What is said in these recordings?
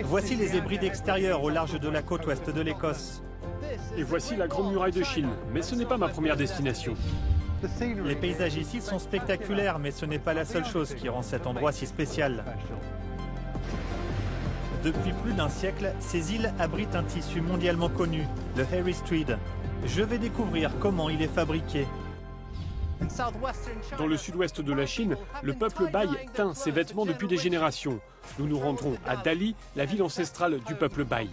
Voici les Hébrides extérieurs au large de la côte ouest de l'Écosse. Et voici la Grande Muraille de Chine, mais ce n'est pas ma première destination. Les paysages ici sont spectaculaires, mais ce n'est pas la seule chose qui rend cet endroit si spécial. Depuis plus d'un siècle, ces îles abritent un tissu mondialement connu, le Harris Tweed. Je vais découvrir comment il est fabriqué. Dans le sud-ouest de la Chine, le peuple Bai teint ses vêtements depuis des générations. Nous nous rendrons à Dali, la ville ancestrale du peuple Bai.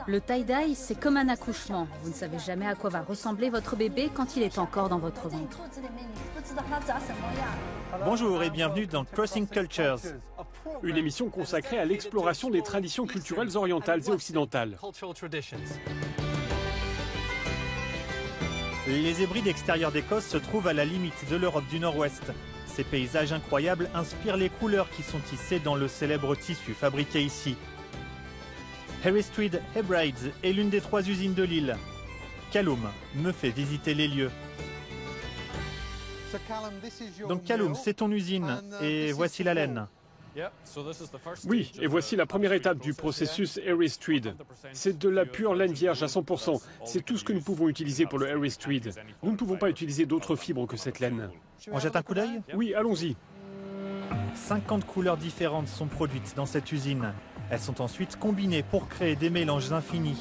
Le tie-dye, c'est comme un accouchement. Vous ne savez jamais à quoi va ressembler votre bébé quand il est encore dans votre ventre. Bonjour et bienvenue dans Crossing Cultures. Une émission consacrée à l'exploration des traditions culturelles orientales et occidentales. Les Hébrides extérieures d'Écosse se trouvent à la limite de l'Europe du Nord-Ouest. Ces paysages incroyables inspirent les couleurs qui sont tissées dans le célèbre tissu fabriqué ici. Harris Tweed Hebrides est l'une des 3 usines de l'île. Callum me fait visiter les lieux. Donc Callum, c'est ton usine, et voici la laine. Oui, et voici la première étape du processus Harris Tweed. C'est de la pure laine vierge à 100%. C'est tout ce que nous pouvons utiliser pour le Harris Tweed. Nous ne pouvons pas utiliser d'autres fibres que cette laine. On jette un coup d'œil? Oui, allons-y. 50 couleurs différentes sont produites dans cette usine. Elles sont ensuite combinées pour créer des mélanges infinis.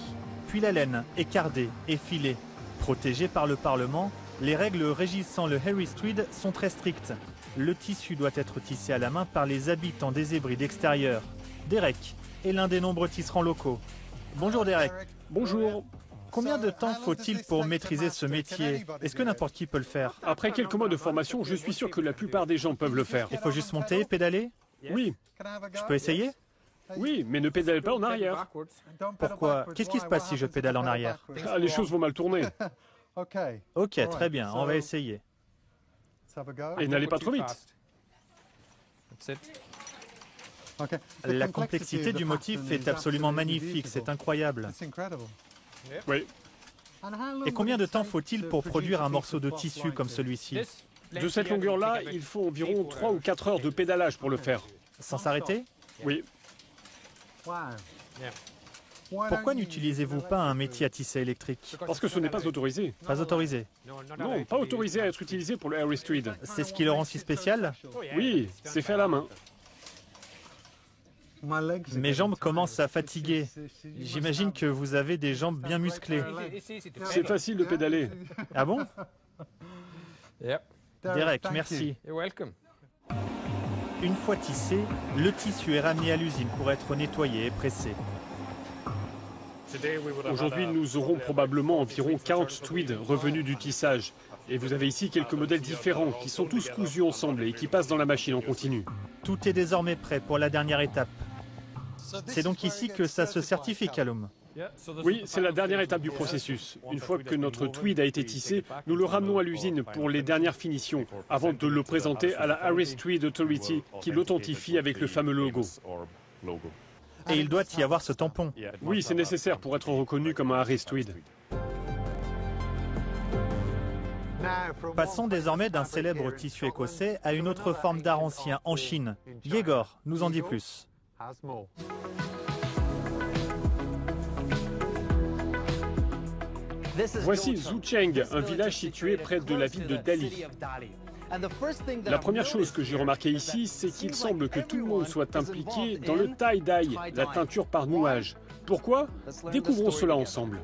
Puis la laine est cardée et filée. Protégée par le Parlement, les règles régissant le Harris Tweed sont très strictes. Le tissu doit être tissé à la main par les habitants des Hébrides extérieurs. Derek est l'un des nombreux tisserands locaux. Bonjour Derek. Bonjour. Combien de temps faut-il pour maîtriser ce métier? Est-ce que n'importe qui peut le faire? Après quelques mois de formation, je suis sûr que la plupart des gens peuvent le faire. Il faut juste monter, pédaler? Oui. Je peux essayer? Oui, mais ne pédalez pas en arrière. Pourquoi? Qu'est-ce qui se passe si je pédale en arrière? Ah, les choses vont mal tourner. Ok, très bien, on va essayer. Et n'allez pas trop vite. La complexité du motif est absolument magnifique, c'est incroyable. Oui. Et combien de temps faut-il pour produire un morceau de tissu comme celui-ci? De cette longueur-là, il faut environ 3 ou 4 heures de pédalage pour le faire. Sans s'arrêter? Oui. Pourquoi n'utilisez-vous pas un métier à tisser électrique? Parce que ce n'est pas autorisé. Pas autorisé. Non, pas autorisé à être utilisé pour le Harris Tweed. C'est ce qui le rend si spécial? Oui, c'est fait à la main. Mes jambes commencent à fatiguer. J'imagine que vous avez des jambes bien musclées. C'est facile de pédaler. Ah bon? Derek, merci. Une fois tissé, le tissu est ramené à l'usine pour être nettoyé et pressé. Aujourd'hui, nous aurons probablement environ 40 tweeds revenus du tissage. Et vous avez ici quelques modèles différents qui sont tous cousus ensemble et qui passent dans la machine en continu. Tout est désormais prêt pour la dernière étape. C'est donc ici que ça se certifie, Callum. Oui, c'est la dernière étape du processus. Une fois que notre tweed a été tissé, nous le ramenons à l'usine pour les dernières finitions, avant de le présenter à la Harris Tweed Authority qui l'authentifie avec le fameux logo. Et il doit y avoir ce tampon. Oui, c'est nécessaire pour être reconnu comme un Harris Tweed. Passons désormais d'un célèbre tissu écossais à une autre forme d'art ancien en Chine. Yegor nous en dit plus. Voici Zhucheng, un village situé près de la ville de Dali. La première chose que j'ai remarqué ici, c'est qu'il semble que tout le monde soit impliqué dans le tie-dye, la teinture par nouage. Pourquoi? Découvrons cela ensemble.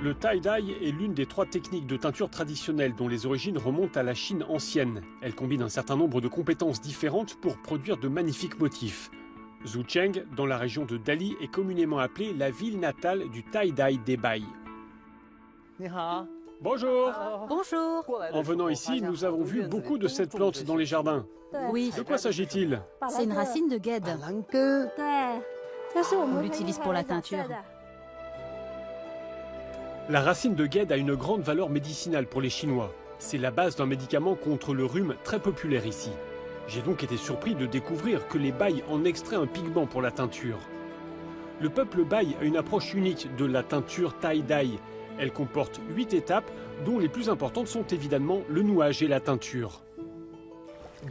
Le tie-dye est l'une des 3 techniques de teinture traditionnelles dont les origines remontent à la Chine ancienne. Elle combine un certain nombre de compétences différentes pour produire de magnifiques motifs. Zhucheng, dans la région de Dali, est communément appelée la ville natale du tie-dye des Bai. Bonjour! Bonjour. En venant ici, nous avons vu beaucoup de cette plante dans les jardins. Oui, De quoi s'agit-il? c'est une racine de guêde. On l'utilise pour la teinture. La racine de guêde a une grande valeur médicinale pour les Chinois. C'est la base d'un médicament contre le rhume très populaire ici. J'ai donc été surpris de découvrir que les Bai en extraient un pigment pour la teinture. Le peuple Bai a une approche unique de la teinture tie-dye. Elle comporte 8 étapes, dont les plus importantes sont évidemment le nouage et la teinture.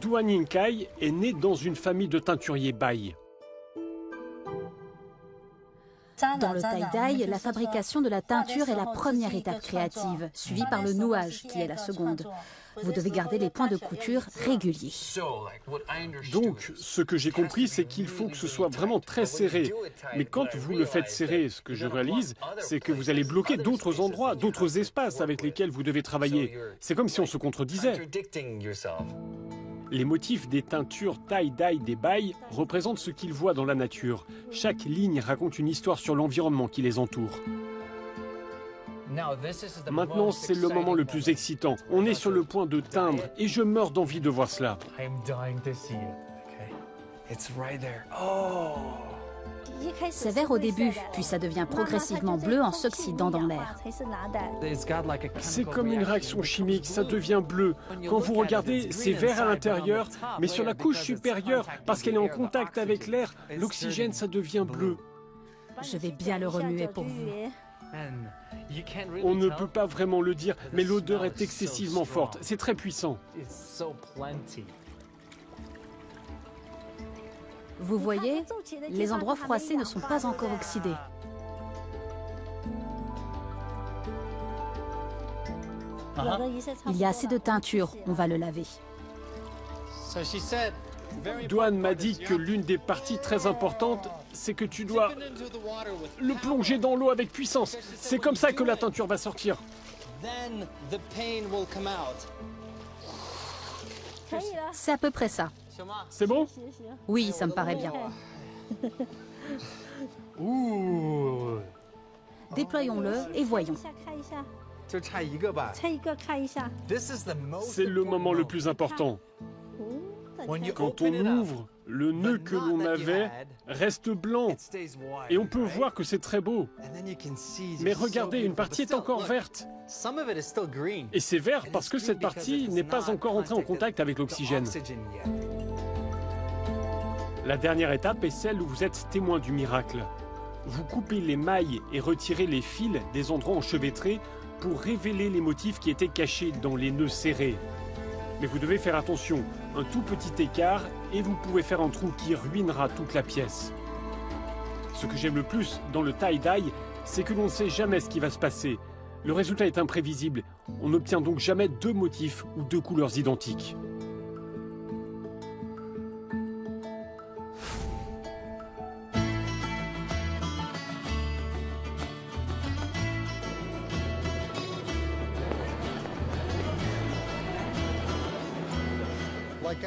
Duan Yingkai est né dans une famille de teinturiers Bai. Dans le tie-dye, la fabrication de la teinture est la première étape créative, suivie par le nouage, qui est la seconde. Vous devez garder les points de couture réguliers. Donc, ce que j'ai compris, c'est qu'il faut que ce soit vraiment très serré. Mais quand vous le faites serrer, ce que je réalise, c'est que vous allez bloquer d'autres endroits, d'autres espaces avec lesquels vous devez travailler. C'est comme si on se contredisait. Les motifs des teintures tie-dye des bails représentent ce qu'ils voient dans la nature. Chaque ligne raconte une histoire sur l'environnement qui les entoure. Maintenant, c'est le moment le plus excitant. On est sur le point de teindre et je meurs d'envie de voir cela. C'est vert au début, puis ça devient progressivement bleu en s'oxydant dans l'air. C'est comme une réaction chimique, ça devient bleu. Quand vous regardez, c'est vert à l'intérieur, mais sur la couche supérieure, parce qu'elle est en contact avec l'air, l'oxygène, ça devient bleu. Je vais bien le remuer pour vous. On ne peut pas vraiment le dire, mais l'odeur est excessivement forte. C'est très puissant. Vous voyez, les endroits froissés ne sont pas encore oxydés. Il y a assez de teinture, on va le laver. Duan m'a dit que l'une des parties très importantes, c'est que tu dois le plonger dans l'eau avec puissance. C'est comme ça que la teinture va sortir. C'est à peu près ça. C'est bon? Oui, ça me paraît bien. Déployons-le et voyons. C'est le moment le plus important. Quand on ouvre, le nœud que l'on avait reste blanc et on peut voir que c'est très beau. Mais regardez, une partie est encore verte. Et c'est vert parce que cette partie n'est pas encore entrée en contact avec l'oxygène. La dernière étape est celle où vous êtes témoin du miracle. Vous coupez les mailles et retirez les fils des endroits enchevêtrés pour révéler les motifs qui étaient cachés dans les nœuds serrés. Mais vous devez faire attention, un tout petit écart et vous pouvez faire un trou qui ruinera toute la pièce. Ce que j'aime le plus dans le tie-dye, c'est que l'on ne sait jamais ce qui va se passer. Le résultat est imprévisible. On n'obtient donc jamais deux motifs ou deux couleurs identiques.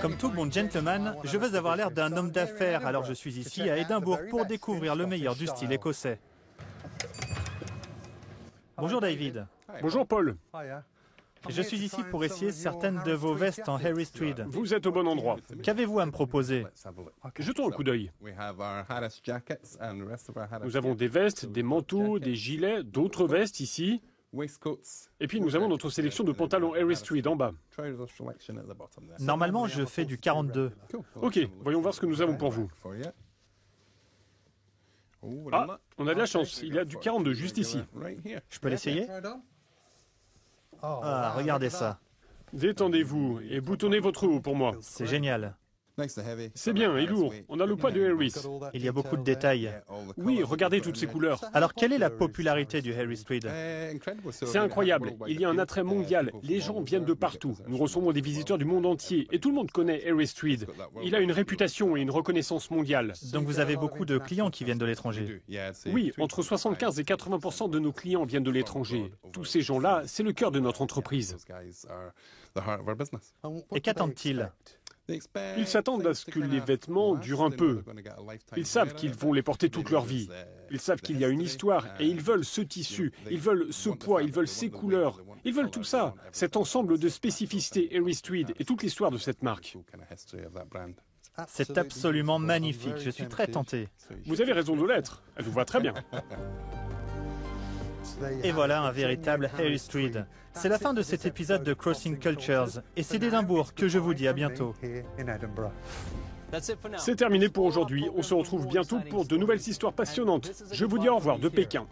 Comme tout bon gentleman, je veux avoir l'air d'un homme d'affaires, alors je suis ici à Édimbourg pour découvrir le meilleur du style écossais. Bonjour David. Bonjour Paul. Je suis ici pour essayer certaines de vos vestes en Harris Tweed. Vous êtes au bon endroit. Qu'avez-vous à me proposer? Jetons un coup d'œil. Nous avons des vestes, des manteaux, des gilets, d'autres vestes ici. Et puis nous avons notre sélection de pantalons Harris Tweed en bas. Normalement, je fais du 42. Ok, voyons voir ce que nous avons pour vous. Ah, on a de la chance, il y a du 42 juste ici. Je peux l'essayer? Ah, regardez ça. Détendez-vous et boutonnez votre haut pour moi. C'est génial. C'est bien et lourd, on a le poids de Harris. Il y a beaucoup de détails. Oui, regardez toutes ces couleurs. Alors, quelle est la popularité du Harris Tweed? C'est incroyable, il y a un attrait mondial. Les gens viennent de partout. Nous recevons des visiteurs du monde entier et tout le monde connaît Harris Tweed. Il a une réputation et une reconnaissance mondiale. Donc vous avez beaucoup de clients qui viennent de l'étranger? Oui, entre 75 et 80% de nos clients viennent de l'étranger. Tous ces gens-là, c'est le cœur de notre entreprise. Et qu'attendent-ils? Ils s'attendent à ce que les vêtements durent un peu. Ils savent qu'ils vont les porter toute leur vie. Ils savent qu'il y a une histoire et ils veulent ce tissu, ils veulent ce poids, ils veulent ces couleurs. Ils veulent tout ça, cet ensemble de spécificités Harris Tweed et toute l'histoire de cette marque. C'est absolument magnifique, je suis très tenté. Vous avez raison de l'être, elle vous va très bien. Et voilà un véritable Harris Tweed. C'est la fin de cet épisode de Crossing Cultures. Et c'est d'Édimbourg que je vous dis à bientôt. C'est terminé pour aujourd'hui. On se retrouve bientôt pour de nouvelles histoires passionnantes. Je vous dis au revoir de Pékin.